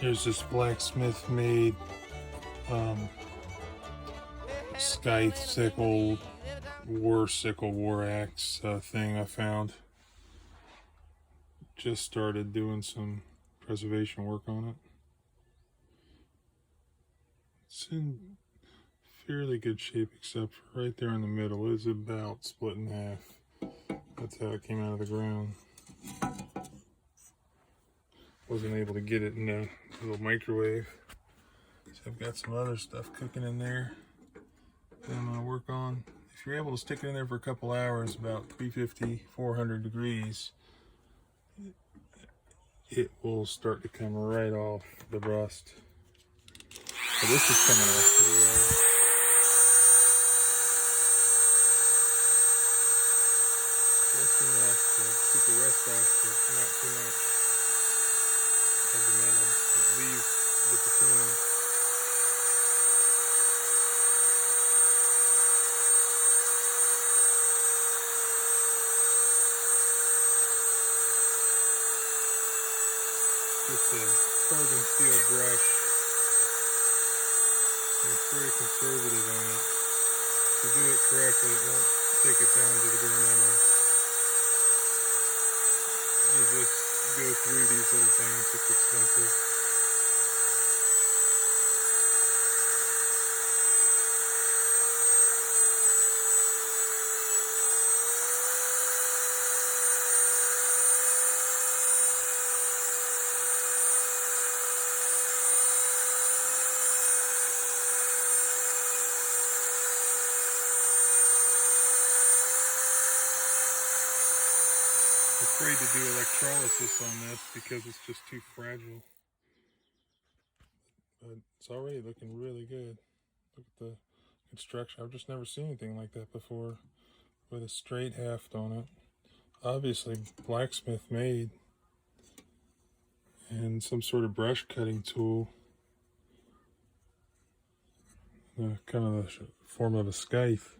Here's this blacksmith made scythe sickle, war sickle, war axe thing I found. Just started doing some preservation work on it. It's in fairly good shape, except for right there in the middle is about split in half. That's how it came out of the ground. Wasn't able to get it in the little microwave. So I've got some other stuff cooking in there that I'm going to work on. If you're able to stick it in there for a couple hours, about 350, 400 degrees, it will start to come right off the rust. But this is coming off pretty well. Just enough to keep the rust off, but not too much of the metal. It leaves the patina. Just a carbon steel brush. And it's very conservative on it. If you do it correctly, it won't take it down to the bare metal. You just go through these little things. It's expensive. I'm afraid to do electrolysis on this because it's just too fragile. But it's already looking really good. Look at the construction. I've just never seen anything like that before, with a straight haft on it. Obviously blacksmith made, and some sort of brush cutting tool. Kind of the form of a scythe.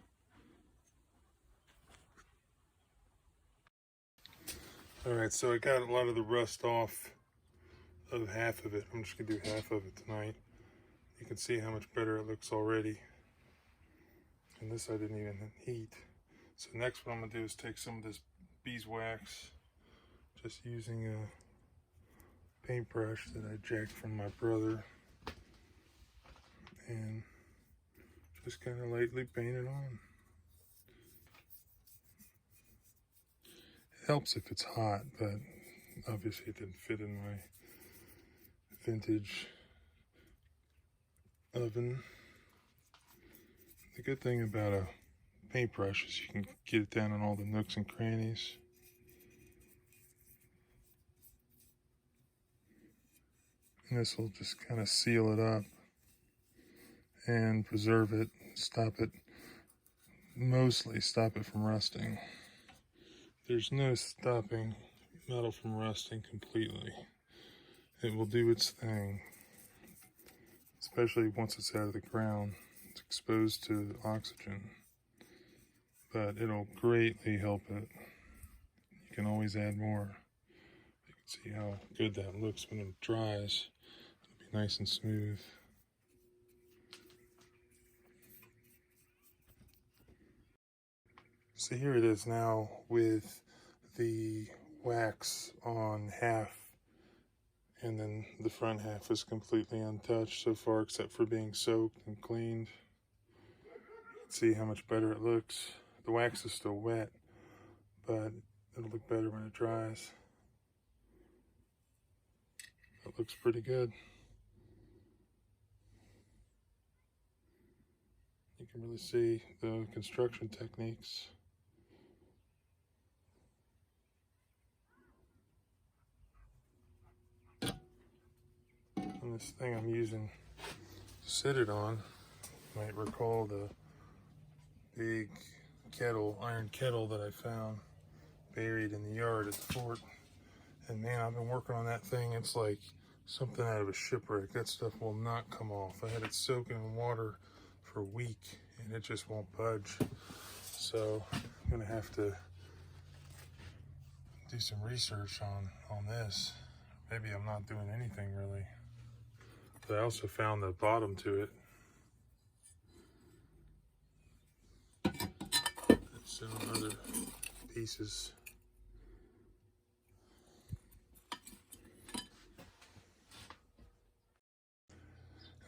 Alright, so I got a lot of the rust off of half of it. I'm just going to do half of it tonight. You can see how much better it looks already. And this I didn't even heat. So next what I'm going to do is take some of this beeswax, just using a paintbrush that I jacked from my brother, and just kind of lightly paint it on. It helps if it's hot, but obviously it didn't fit in my vintage oven. The good thing about a paintbrush is you can get it down in all the nooks and crannies. And this will just kind of seal it up and preserve it, mostly stop it from rusting. There's no stopping metal from rusting completely. It will do its thing, especially once it's out of the ground. It's exposed to oxygen, but it'll greatly help it. You can always add more. You can see how good that looks when it dries. It'll be nice and smooth. So here it is now with the wax on half, and then the front half is completely untouched so far, except for being soaked and cleaned. You can see how much better it looks. The wax is still wet, but it'll look better when it dries. It looks pretty good. You can really see the construction techniques. And this thing I'm using to sit it on, you might recall the big kettle, iron kettle that I found buried in the yard at the fort. And man, I've been working on that thing. It's like something out of a shipwreck. That stuff will not come off. I had it soaking in water for a week and it just won't budge. So I'm gonna have to do some research on this. Maybe I'm not doing anything really. But I also found the bottom to it. And some other pieces.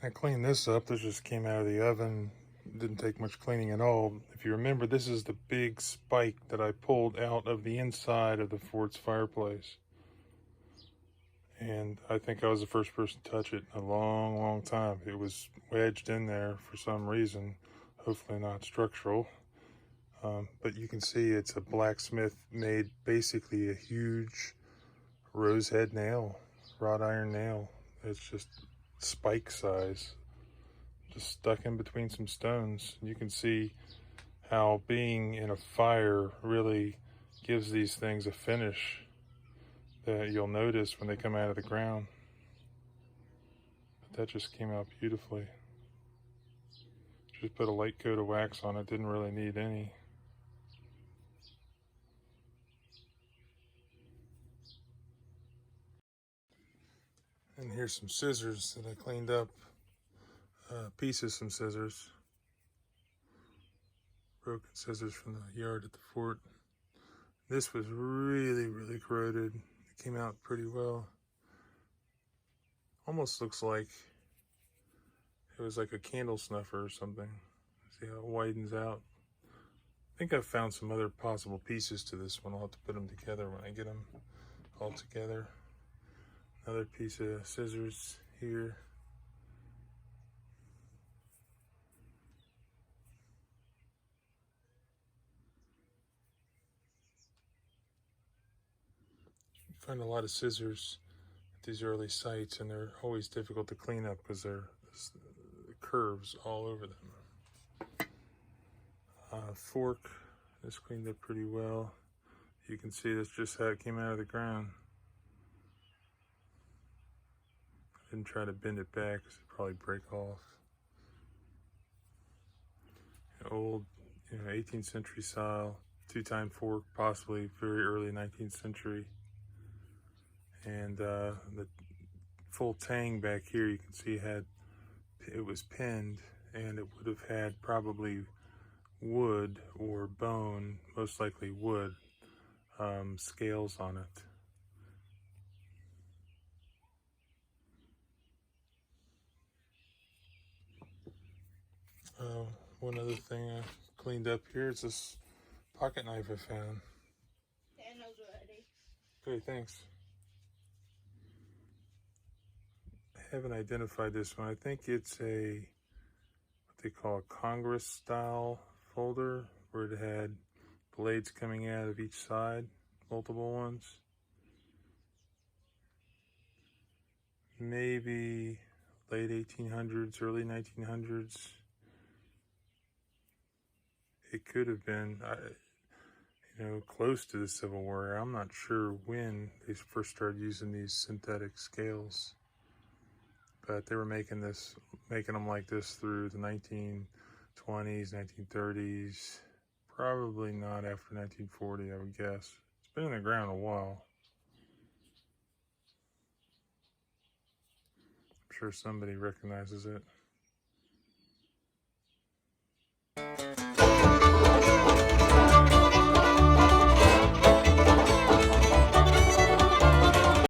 I cleaned this up. This just came out of the oven. Didn't take much cleaning at all. If you remember, this is the big spike that I pulled out of the inside of the fort's fireplace. And I think I was the first person to touch it in a long, long time. It was wedged in there for some reason, hopefully not structural. But you can see it's a blacksmith made basically a huge rose head nail, wrought iron nail. It's just spike size, just stuck in between some stones. You can see how being in a fire really gives these things a finish that you'll notice when they come out of the ground. But that just came out beautifully. Just put a light coat of wax on it, didn't really need any. And here's some scissors that I cleaned up, pieces, some scissors, broken scissors from the yard at the fort. This was really, really corroded. It came out pretty well. Almost looks like it was like a candle snuffer or something. See how it widens out. I think I've found some other possible pieces to this one. I'll have to put them together when I get them all together. Another piece of scissors here. You find a lot of scissors at these early sites, and they're always difficult to clean up because they're curves all over them. Fork, this cleaned up pretty well. You can see that's just how it came out of the ground. I didn't try to bend it back because it'd probably break off. An old, 18th century style two-time fork, possibly very early 19th century. And the full tang back here, you can see it was pinned, and it would have had probably wood or bone, most likely wood, scales on it. One other thing I cleaned up here is this pocket knife I found. Daniel's ready. Okay, thanks. I haven't identified this one. I think it's what they call a Congress style folder, where it had blades coming out of each side, multiple ones. Maybe late 1800s, early 1900s. It could have been, close to the Civil War. I'm not sure when they first started using these synthetic scales, but they were making them like this through the 1920s, 1930s, probably not after 1940, I would guess. It's been in the ground a while. I'm sure somebody recognizes it.